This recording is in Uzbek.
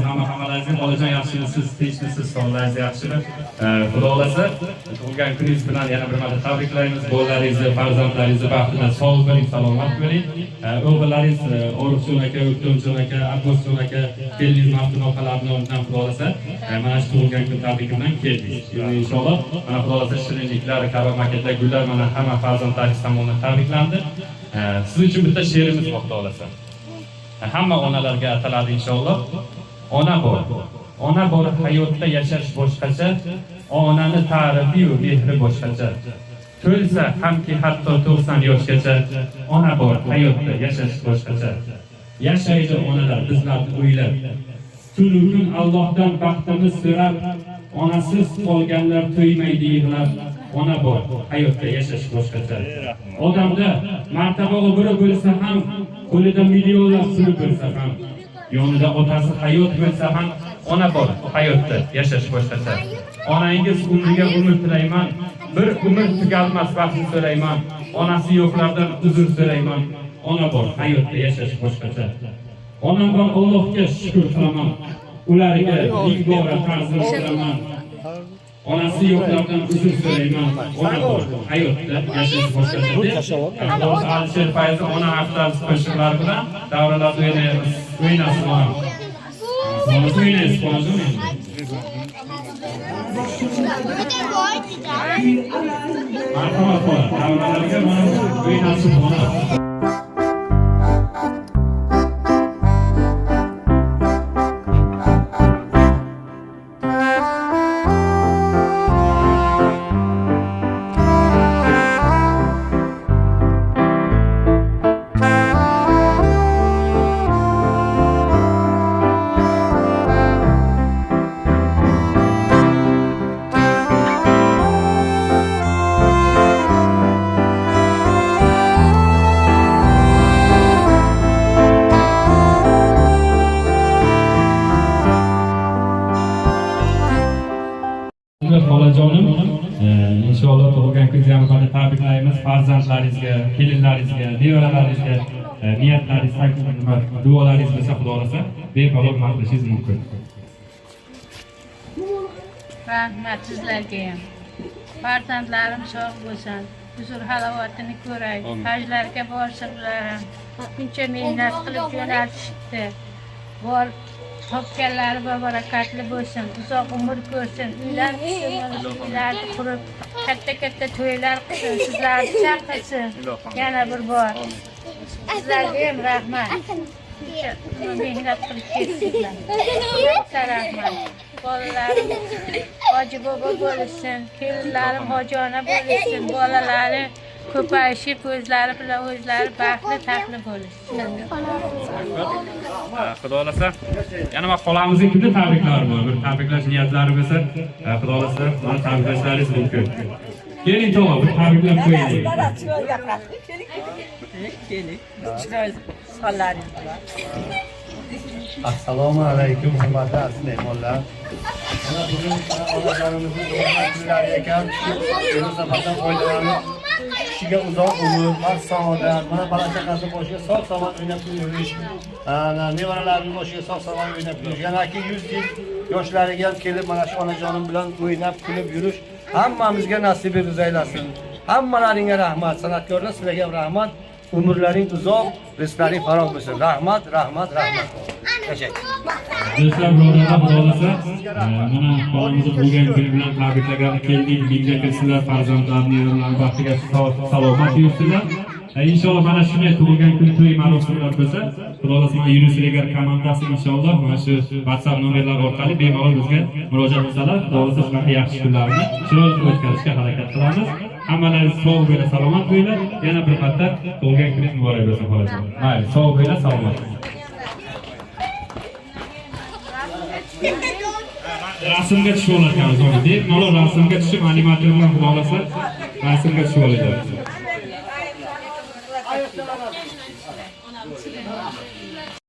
hammalaringizga xolajon yaxshimisiz, tinchmisiz, sonlaringiz yaxshimi? Xudo xolasa tug'ilgan kuningiz bilan yana bir marta tabriklaymiz. Bolalaringizni, farzandlaringizni baxtida sog' bo'ling, salomat bo'ling. O'g'illaringiz Orifjon aka, O'ktamjon aka, Abbosjon aka, kelingiz Maftuno xalabidan xudo xolasa mana shu tug'ilgan kun tabriki bilan keldik. Inshaalloh mana xudo xolasa shirinliklar, karom paketlar, gullar mana hamma farzandlaringiz tomonidan tabriklandi. Siz uchun bitta she'rimiz bor xudo xolasa. Hamma onalarga ataladi inshaalloh. Ona bor. Ona bor hayotda yashash boshqacha, onani ta'rifi va mehri boshqacha. To'lsa hamki hatto 90 yoshgacha, ona bor hayotda yashash boshqacha. Yashaydi onalar bizlarni o'ylab. Tunu kun Allohdan baxtimiz so'rab, onasiz qolganlar to'ymaydi yig'lab. Ona bor hayotda yashash boshqacha. Odamda martaba obro' bo'lsa ham, qo'lida millionlar pul bo'lsa ham, yonida otasi hayot bo'lsa ham, ona bor hayotda yashash boshqacha. Onangiz umriga umr tilayman, bir umr tugalmas baxtni so'rayman. Onasi yo'qlardan uzr so'rayman. Ona bor hayotda yashash boshqacha. Onamdan Allohga shukr qilaman, ularga igbora ta'zim qilaman. Onasi yo'qlardan uzr so'rayman. Ona bor hayotda yashash boshqacha. Alloh Alisher Fayzi ona haftasi qo'shiqlari bilan davralarda o'ynaymiz. O'ynasın ona. Sonrası oynayız, sonrası oynayız. Arkama kola, davralarga mana o'ynasın ona. Xolajonim, inshaalloh tug'ilgan kuningizni ham tabriklaymiz. Farzandlaringizga, kelinlaringizga, nevaralaringizga niyatlaringiz, duolaringiz bo'lsa Xudo xolasa bemalol maqtashingiz mumkin. Rahmat sizlarga ham. Farzandlarim sog' bo'lsin, huzur halovatini ko'ray, hajlarga borsinlar ham. Ko'pincha mehnat qilib jo'natishdi. Bor topganlari barakatli bo'lsin, uzoq umr ko'rsin, uylar qurib, katta to'ylar qilsin, sizlarni chaqirsin. Yana bir bor. Sizlarga ham rahmat. Mehnat qilib ketdinglar. Rahmat. Bolalarim hoji bobo bo'lsin, kelinlarim hojona bo'lsin, bolalari ko'payishib, o'zlari bilan o'zlari baxtli taqli bo'lishsin. Xudo xolasa yana ma xolamizning kunda tabriklari bor. Bir tabriklash niyatlari bo'lsa, Xudo xolasa mana tabriklashlaringiz mumkin. Keling to'g'ri, bir tabriklab qo'yaylik. Keling. Chiroyli sonlaringiz bilan. Assalomu alaykum hurmatli aziz mehmonlar. Mana bugun onajonimizning tug'ilgan kunlari ekan. O'z zafardan foydalanib, kishiga uzoq umr, baxt saodat, mana bola chaqasi boshiga sog' salomat o'ynab yurish, nevaralarini boshiga sog' salomat o'ynab yurish, yanaki 100 yil yoshlariga ham kelib mana shu onajonim bilan o'ynab kulib yurish hammamizga nasib etsin. Hammalaringga rahmat, san'atkorlar sizlarga ham rahmat. Umrlaring uzoq, rizqlaring faroq bo'lsin. Rahmat. Tashakkur. Do'stlar, birodarlar, Xudo xolasa mana xolamizni tug'ilgan kuni bilan tabriklagan keldik. Bizga sizlar farzandlarni, nevaralarini baxtiga salomat yursinlar. İnşallah mana shunday tug'ilgan kun to'y marosimlar bo'lsa, Xudo xolasa mana Yunusregar komandasi inshaalloh mana shu WhatsApp nomerlar orqali bemalol bizga murojaat qilsalar, Xudo xolasa shunaqa yaxshi kunlarni chiroyli o'tkazishga harakat qilamiz. Hammalaringiz sog' bo'linglar, salomat bo'linglar. Yana bir marta tug'ilgan kuningiz muborak bo'lsin xolajon. Mayli, sog' bo'linglar, salomat. Rasmga tushib olarkanmiz, bemalol rasmga tushib animator bilan Xudo xolasa rasmga tushib olacak.